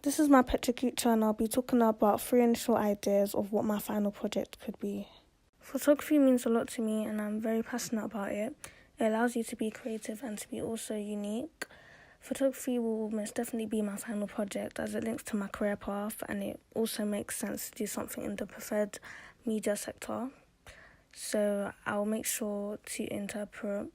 This is my Pecha Kucha, and I'll be talking about 3 initial ideas of what my final project could be. Photography means a lot to me and I'm very passionate about it. It allows you to be creative and to be also unique. Photography will most definitely be my final project as it links to my career path and it also makes sense to do something in the preferred media sector. So I'll make sure to interpret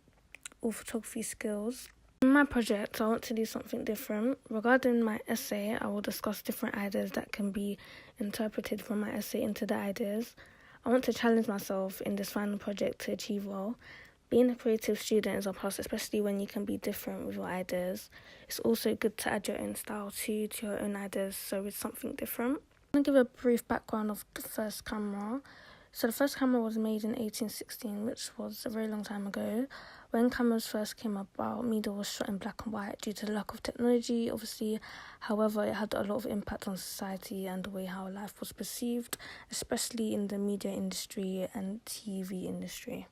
all photography skills. In my project, I want to do something different. Regarding my essay, I will discuss different ideas that can be interpreted from my essay into the ideas. I want to challenge myself in this final project to achieve well. Being a creative student is a plus, especially when you can be different with your ideas. It's also good to add your own style to your own ideas, so it's something different. I'm going to give a brief background of the first camera. So the first camera was made in 1816, which was a very long time ago. When cameras first came about, media was shot in black and white due to the lack of technology, obviously. However, it had a lot of impact on society and the way how life was perceived, especially in the media industry and TV industry.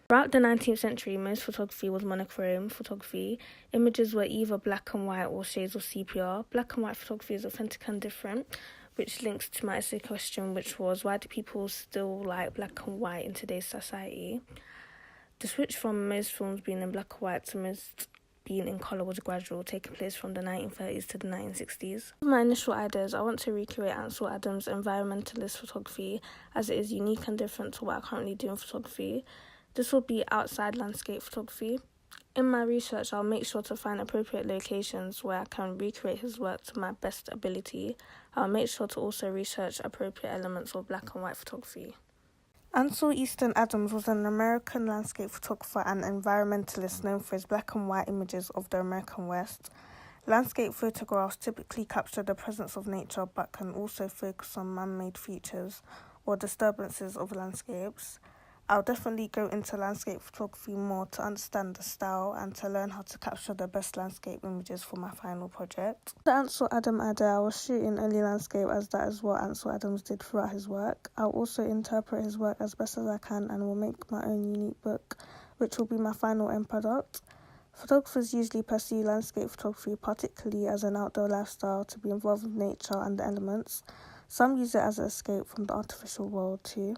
Throughout the 19th century, most photography was monochrome photography. Images were either black and white or shades of sepia. Black and white photography is authentic and different, which links to my essay question, which was, why do people still like black and white in today's society? The switch from most films being in black and white to most being in colour was gradual, taking place from the 1930s to the 1960s. My initial ideas, I want to recreate Ansel Adams' environmentalist photography as it is unique and different to what I currently do in photography. This will be outside landscape photography. In my research, I'll make sure to find appropriate locations where I can recreate his work to my best ability. I'll make sure to also research appropriate elements of black and white photography. Ansel Easton Adams was an American landscape photographer and environmentalist known for his black and white images of the American West. Landscape photographs typically capture the presence of nature but can also focus on man-made features or disturbances of landscapes. I'll definitely go into landscape photography more to understand the style and to learn how to capture the best landscape images for my final project. The Ansel Adams idea, I was shooting early landscape as that is what Ansel Adams did throughout his work. I'll also interpret his work as best as I can and will make my own unique book, which will be my final end product. Photographers usually pursue landscape photography, particularly as an outdoor lifestyle, to be involved with nature and the elements. Some use it as an escape from the artificial world too.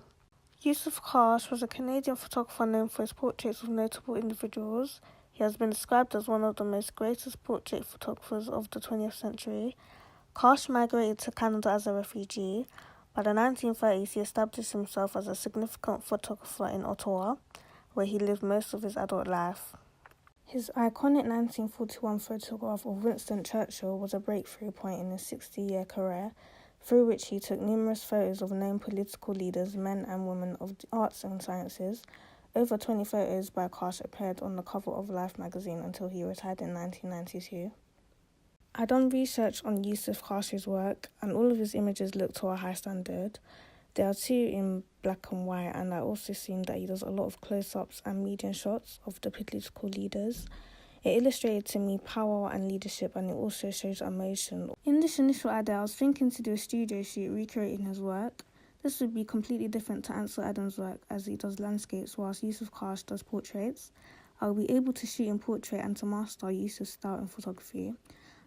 Yusuf Karsh was a Canadian photographer known for his portraits of notable individuals. He has been described as one of the most greatest portrait photographers of the 20th century. Karsh migrated to Canada as a refugee. By the 1930s, he established himself as a significant photographer in Ottawa, where he lived most of his adult life. His iconic 1941 photograph of Winston Churchill was a breakthrough point in his 60-year career, through which he took numerous photos of known political leaders, men and women of the arts and sciences. Over 20 photos by Karsh appeared on the cover of Life magazine until he retired in 1992. I done research on Yusuf Karsh's work, and all of his images look to a high standard. There are 2 in black and white, and I also seen that he does a lot of close-ups and medium shots of the political leaders. It illustrated to me power and leadership, and it also shows emotion. In this initial idea, I was thinking to do a studio shoot recreating his work. This would be completely different to Ansel Adams' work, as he does landscapes whilst Yusuf Karsh does portraits. I'll be able to shoot in portrait and to master Yusuf's style in photography.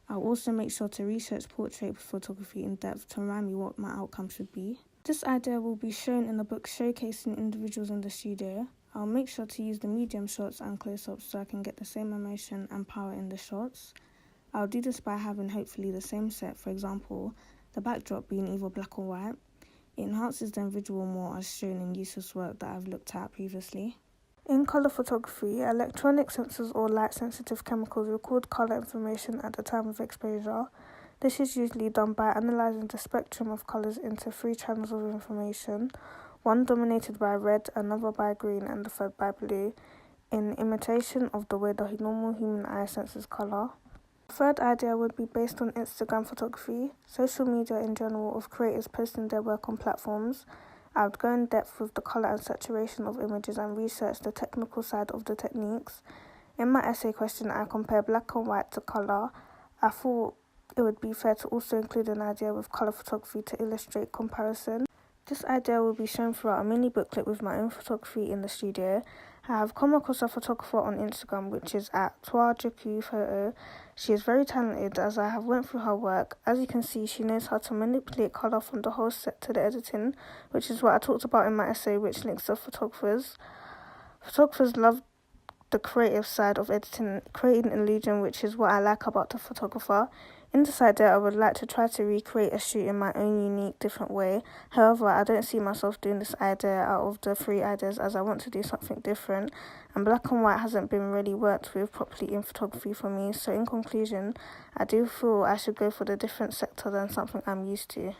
I'll also make sure to research portrait photography in depth to remind me what my outcome should be. This idea will be shown in a book showcasing individuals in the studio. I'll make sure to use the medium shots and close-ups so I can get the same emotion and power in the shots. I'll do this by having hopefully the same set, for example, the backdrop being either black or white. It enhances the individual more as shown in Yusuf's work that I've looked at previously. In colour photography, electronic sensors or light-sensitive chemicals record colour information at the time of exposure. This is usually done by analysing the spectrum of colours into 3 channels of information, one dominated by red, another by green, and the third by blue, in imitation of the way the normal human eye senses colour. The third idea would be based on Instagram photography, social media in general, of creators posting their work on platforms. I would go in depth with the colour and saturation of images and research the technical side of the techniques. In my essay question, I compare black and white to colour. I thought it would be fair to also include an idea with colour photography to illustrate comparison. This idea will be shown throughout a mini booklet with my own photography in the studio. I have come across a photographer on Instagram, which is at Twajuku Photo. She is very talented, as I have went through her work. As you can see, she knows how to manipulate colour from the whole set to the editing, which is what I talked about in my essay, which links to photographers. Photographers love the creative side of editing, creating an illusion, which is what I like about the photographer. In this idea, I would like to try to recreate a shoot in my own unique, different way. However, I don't see myself doing this idea out of the 3 ideas, as I want to do something different, and black and white hasn't been really worked with properly in photography for me. So in conclusion, I do feel I should go for the different sector than something I'm used to.